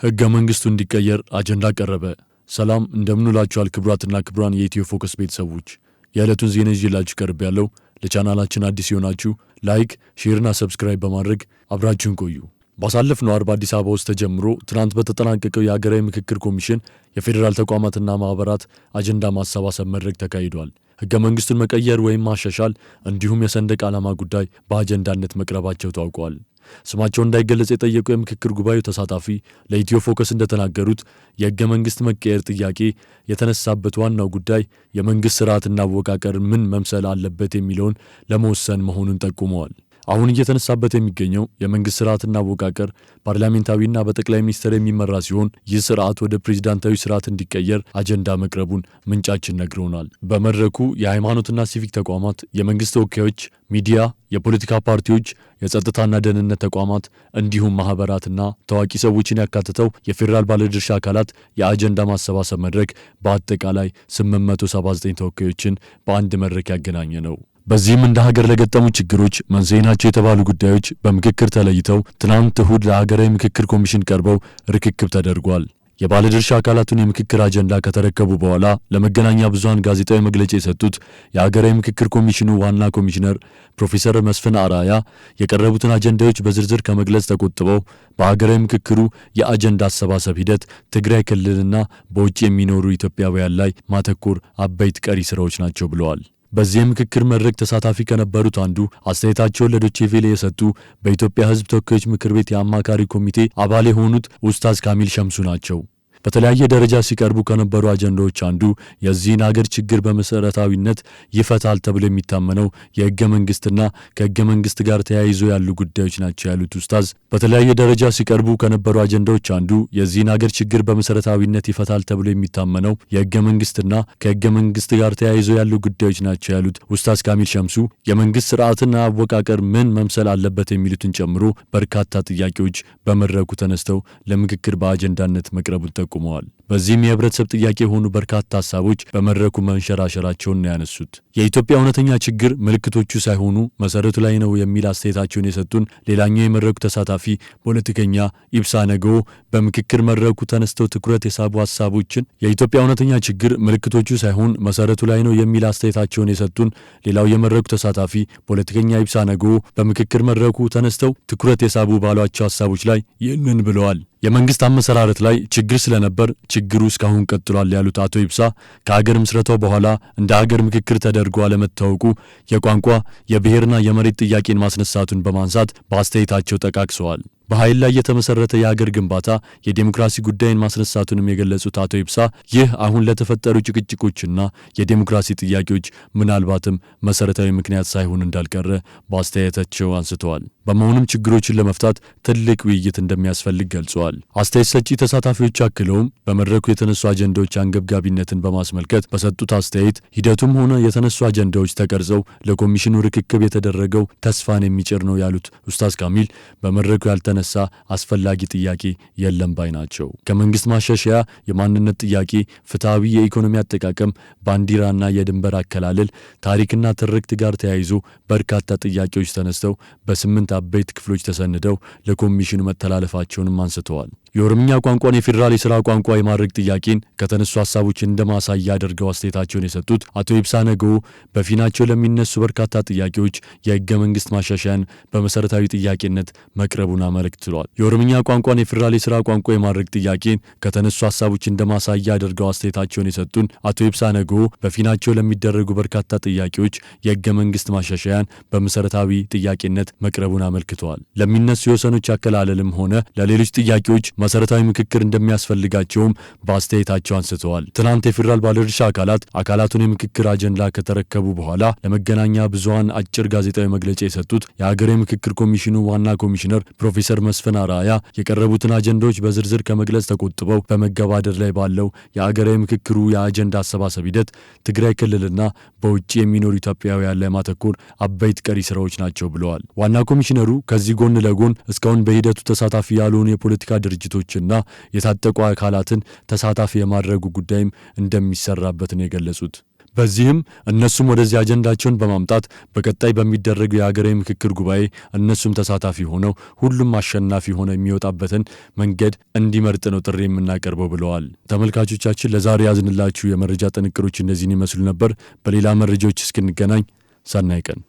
ሕገ መንግሥቱ እንዲቀየር አጀንዳ ቀረበ። ሰላም እንደምንላችኋል ክቡራትና ክቡራን የኢትዮ ፎከስ ቤተሰቦች፣ የዕለቱን ዜና ይዤላችሁ ቀርቤያለሁ። ለቻናላችን አዲስ የሆናችሁ ላይክ፣ ሼርና ሰብስክራይብ በማድረግ አብራችሁን ቆዩ። ባሳለፍነው አርብ አዲስ አበባ ውስጥ ተጀምሮ ትናንት በተጠናቀቀው የሀገራዊ ምክክር ኮሚሽን የፌዴራል ተቋማትና ማህበራት አጀንዳ ማሰባሰብ መድረክ ተካሂዷል። ሕገ መንግሥቱን መቀየር ወይም ማሻሻል እንዲሁም የሰንደቅ ዓላማ ጉዳይ በአጀንዳነት መቅረባቸው ታውቋል። ስማቸው እንዳይገለጽ የጠየቁ የምክክር ጉባኤው ተሳታፊ ለኢትዮ ፎከስ እንደተናገሩት የሕገ መንግሥት መቀየር ጥያቄ የተነሳበት ዋናው ጉዳይ የመንግሥት ስርዓትና አወቃቀር ምን መምሰል አለበት የሚለውን ለመወሰን መሆኑን ጠቁመዋል። አሁን እየተነሳበት የሚገኘው የመንግሥት ስርዓትና አወቃቀር ፓርላሜንታዊና በጠቅላይ ሚኒስትር የሚመራ ሲሆን ይህ ስርዓት ወደ ፕሬዝዳንታዊ ስርዓት እንዲቀየር አጀንዳ መቅረቡን ምንጫችን ነግሮናል። በመድረኩ የሃይማኖትና ሲቪክ ተቋማት፣ የመንግሥት ተወካዮች፣ ሚዲያ፣ የፖለቲካ ፓርቲዎች፣ የጸጥታና ደህንነት ተቋማት እንዲሁም ማህበራትና ታዋቂ ሰዎችን ያካተተው የፌዴራል ባለድርሻ አካላት የአጀንዳ ማሰባሰብ መድረክ በአጠቃላይ 879 ተወካዮችን በአንድ መድረክ ያገናኘ ነው። በዚህም እንደ ሀገር ለገጠሙ ችግሮች መንስኤ ናቸው የተባሉ ጉዳዮች በምክክር ተለይተው ትናንት እሁድ ለሀገራዊ ምክክር ኮሚሽን ቀርበው ርክክብ ተደርጓል። የባለድርሻ አካላቱን የምክክር አጀንዳ ከተረከቡ በኋላ ለመገናኛ ብዙሃን ጋዜጣዊ መግለጫ የሰጡት የሀገራዊ ምክክር ኮሚሽኑ ዋና ኮሚሽነር ፕሮፌሰር መስፍን አርአያ የቀረቡትን አጀንዳዎች በዝርዝር ከመግለጽ ተቆጥበው በሀገራዊ ምክክሩ የአጀንዳ አሰባሰብ ሂደት ትግራይ ክልልና በውጭ የሚኖሩ ኢትዮጵያውያን ላይ ማተኮር አበይት ቀሪ ስራዎች ናቸው ብለዋል። በዚህ የምክክር መድረክ ተሳታፊ ከነበሩት አንዱ አስተያየታቸውን ለዶቼ ቬለ የሰጡ በኢትዮጵያ ሕዝብ ተወካዮች ምክር ቤት የአማካሪ ኮሚቴ አባል የሆኑት ኡስታዝ ካሚል ሸምሱ ናቸው። በተለያየ ደረጃ ሲቀርቡ ከነበሩ አጀንዳዎች አንዱ የዚህን ሀገር ችግር በመሰረታዊነት ይፈታል ተብሎ የሚታመነው የሕገ መንግሥትና ከሕገ መንግሥት ጋር ተያይዞ ያሉ ጉዳዮች ናቸው ያሉት ኡስታዝ በተለያየ ደረጃ ሲቀርቡ ከነበሩ አጀንዳዎች አንዱ የዚህን ሀገር ችግር በመሰረታዊነት ይፈታል ተብሎ የሚታመነው የሕገ መንግሥትና ከሕገ መንግሥት ጋር ተያይዞ ያሉ ጉዳዮች ናቸው ያሉት ኡስታዝ ካሚል ሸምሱ የመንግሥት ስርዓትና አወቃቀር ምን መምሰል አለበት የሚሉትን ጨምሮ በርካታ ጥያቄዎች በመድረኩ ተነስተው ለምክክር በአጀንዳነት መቅረቡን ጠቁመዋል። በዚህም የህብረተሰብ ጥያቄ የሆኑ በርካታ ሀሳቦች በመድረኩ መንሸራሸራቸውን ነው ያነሱት። የኢትዮጵያ እውነተኛ ችግር ምልክቶቹ ሳይሆኑ መሰረቱ ላይ ነው የሚል አስተያየታቸውን የሰጡን ሌላኛው የመድረኩ ተሳታፊ ፖለቲከኛ ኢብሳ ነገዎ በምክክር መድረኩ ተነስተው ትኩረት የሳቡ ሀሳቦችን የኢትዮጵያ እውነተኛ ችግር ምልክቶቹ ሳይሆን መሰረቱ ላይ ነው የሚል አስተያየታቸውን የሰጡን ሌላው የመድረኩ ተሳታፊ ፖለቲከኛ ኢብሳ ነገዎ በምክክር መድረኩ ተነስተው ትኩረት የሳቡ ባሏቸው ሀሳቦች ላይ ይህንን ብለዋል። የመንግስት አመሰራረት ላይ ችግር ስለነበር ችግሩ እስካሁን ቀጥሏል ያሉት አቶ ኢብሳ ከሀገር ምስረታው በኋላ እንደ ሀገር ምክክር ተደርጎ አለመታወቁ የቋንቋ የብሔርና የመሬት ጥያቄን ማስነሳቱን በማንሳት በአስተያየታቸው ጠቃቅሰዋል። በኃይል ላይ የተመሰረተ የሀገር ግንባታ የዴሞክራሲ ጉዳይን ማስነሳቱንም የገለጹት አቶ ኢብሳ ይህ አሁን ለተፈጠሩ ጭቅጭቆችና የዴሞክራሲ ጥያቄዎች ምናልባትም መሰረታዊ ምክንያት ሳይሆን እንዳልቀረ በአስተያየታቸው አንስተዋል። በመሆኑም ችግሮችን ለመፍታት ትልቅ ውይይት እንደሚያስፈልግ ገልጸዋል። አስተያየት ሰጪ ተሳታፊዎች አክለውም በመድረኩ የተነሱ አጀንዳዎች አንገብጋቢነትን በማስመልከት በሰጡት አስተያየት ሂደቱም ሆነ የተነሱ አጀንዳዎች ተቀርጸው ለኮሚሽኑ ርክክብ የተደረገው ተስፋን የሚጭር ነው ያሉት ኡስታዝ ካሚል በመድረኩ ያልተነሳ አስፈላጊ ጥያቄ የለም ባይ ናቸው። ከመንግስት ማሻሻያ፣ የማንነት ጥያቄ፣ ፍትሐዊ የኢኮኖሚ አጠቃቀም፣ ባንዲራና የድንበር አከላለል፣ ታሪክና ትርክት ጋር ተያይዞ በርካታ ጥያቄዎች ተነስተው በ8 አበይት ክፍሎች ተሰንደው ለኮሚሽኑ መተላለፋቸውንም አንስተዋል። የኦሮምኛ ቋንቋን የፌዴራል የሥራ ቋንቋ የማድረግ ጥያቄን ከተነሱ ሀሳቦች እንደማሳያ አድርገው አስተያየታቸውን የሰጡት አቶ ኢብሳ ነገዎ በፊናቸው ለሚነሱ በርካታ ጥያቄዎች የሕገ መንግሥት ማሻሻያን በመሰረታዊ ጥያቄነት መቅረቡን አመልክተዋል። የኦሮምኛ ቋንቋን የፌዴራል የሥራ ቋንቋ የማድረግ ጥያቄን ከተነሱ ሀሳቦች እንደማሳያ አድርገው አስተያየታቸውን የሰጡን አቶ ኢብሳ ነገዎ በፊናቸው ለሚደረጉ በርካታ ጥያቄዎች የሕገ መንግሥት ማሻሻያን በመሰረታዊ ጥያቄነት መቅረቡን አመልክተዋል። ለሚነሱ የወሰኖች አከላለልም ሆነ ለሌሎች ጥያቄዎች መሰረታዊ ምክክር እንደሚያስፈልጋቸውም በአስተያየታቸው አንስተዋል። ትናንት የፌዴራል ባለድርሻ አካላቱን የምክክር አጀንዳ ከተረከቡ በኋላ ለመገናኛ ብዙሃን አጭር ጋዜጣዊ መግለጫ የሰጡት የሀገራዊ ምክክር ኮሚሽኑ ዋና ኮሚሽነር ፕሮፌሰር መስፍን አርአያ የቀረቡትን አጀንዳዎች በዝርዝር ከመግለጽ ተቆጥበው በመገባደድ ላይ ባለው የሀገራዊ ምክክሩ የአጀንዳ አሰባሰብ ሂደት ትግራይ ክልልና በውጭ የሚኖሩ ኢትዮጵያውያን ላይ ማተኮር አበይት ቀሪ ስራዎች ናቸው ብለዋል። ዋና ኮሚሽነሩ ከዚህ ጎን ለጎን እስካሁን በሂደቱ ተሳታፊ ያልሆኑ የፖለቲካ ድርጅቶችና የታጠቁ አካላትን ተሳታፊ የማድረጉ ጉዳይም እንደሚሰራበት ነው የገለጹት። በዚህም እነሱም ወደዚህ አጀንዳቸውን በማምጣት በቀጣይ በሚደረገው የሀገራዊ ምክክር ጉባኤ እነሱም ተሳታፊ ሆነው ሁሉም አሸናፊ ሆነው የሚወጣበትን መንገድ እንዲመርጥ ነው ጥሪ የምናቀርበው ብለዋል። ተመልካቾቻችን ለዛሬ ያዝንላችሁ የመረጃ ጥንቅሮች እነዚህን ይመስሉ ነበር። በሌላ መረጃዎች እስክንገናኝ ሰናይ ቀን።